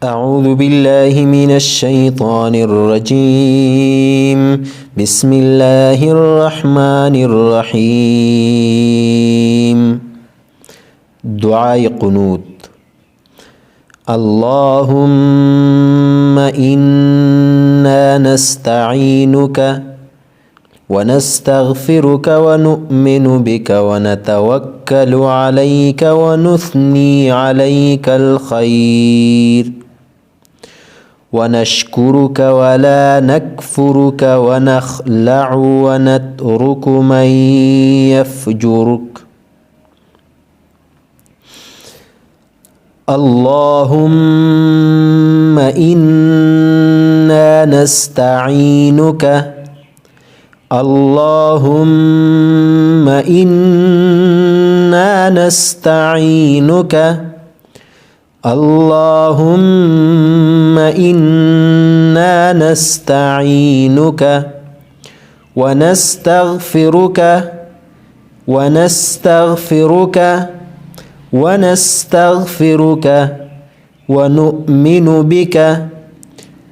أعوذ بالله من الشيطان الرجيم. بسم الله الرحمن الرحيم. دعاء قنوت. اللهم إنا نستعينك ونستغفرك ونؤمن بك ونتوكل عليك ونثني عليك الخير، ونشكرك ولا نكفرك، ونخلع ونترك من يفجرك. اللهم إنا نستعينك. اللهم إنا نستعينك. اللهم إنا نستعينك ونستغفرك ونستغفرك ونؤمن بك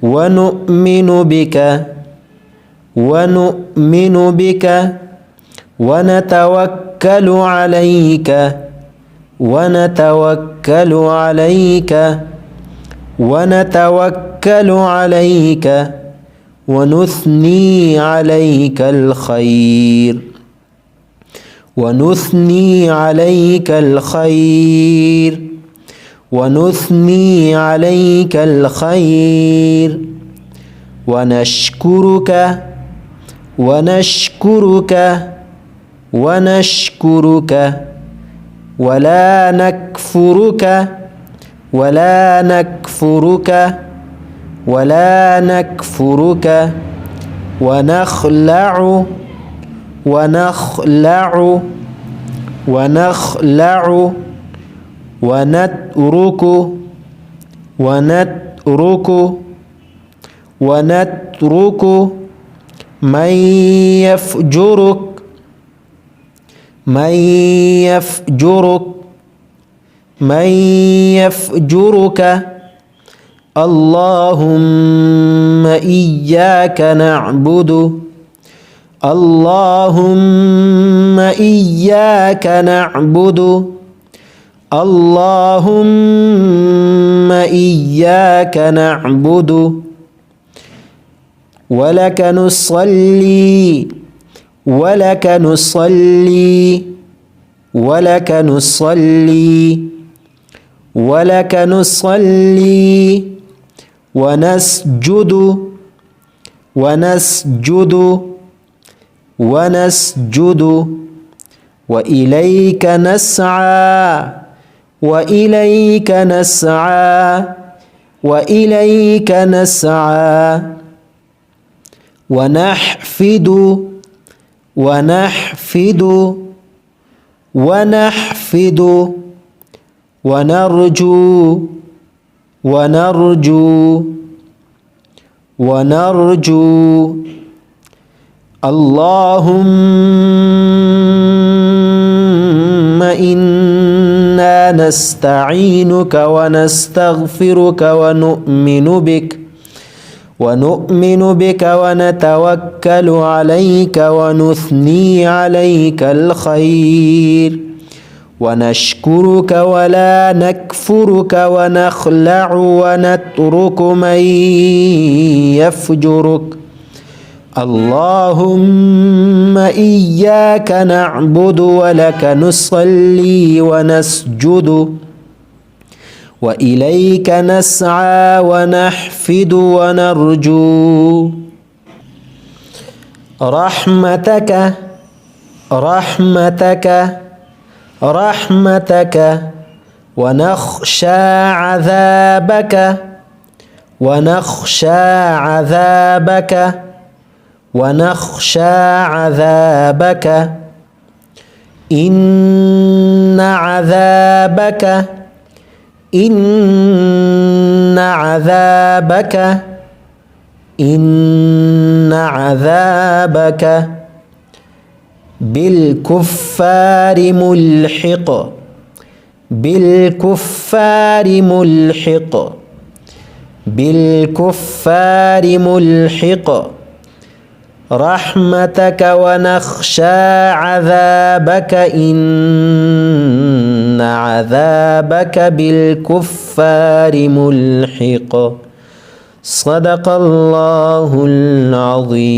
ونتوكل عليك ونثني عليك الخير، ونشكرك ولا نكفرك ونخلع ونترك من يفجرك. اللهم إياك نعبد ولك نصلي ونسجد وإليك نسعى ونحفد ونرجو. اللهم إنا نستعينك ونستغفرك ونؤمن بك ونتوكل عليك ونثني عليك الخير، ونشكرك ولا نكفرك ونخلع ونترك من يفجرك. اللهم إياك نعبد ولك نصلي ونسجد وإليك نسعى ونحفد ونرجو رحمتك ونخشى عذابك إن عذابك بالكفار ملحق. بالكفار ملحق رحمتك ونخشى عذابك إن عذابك بالكفار ملحق صدق الله العظيم.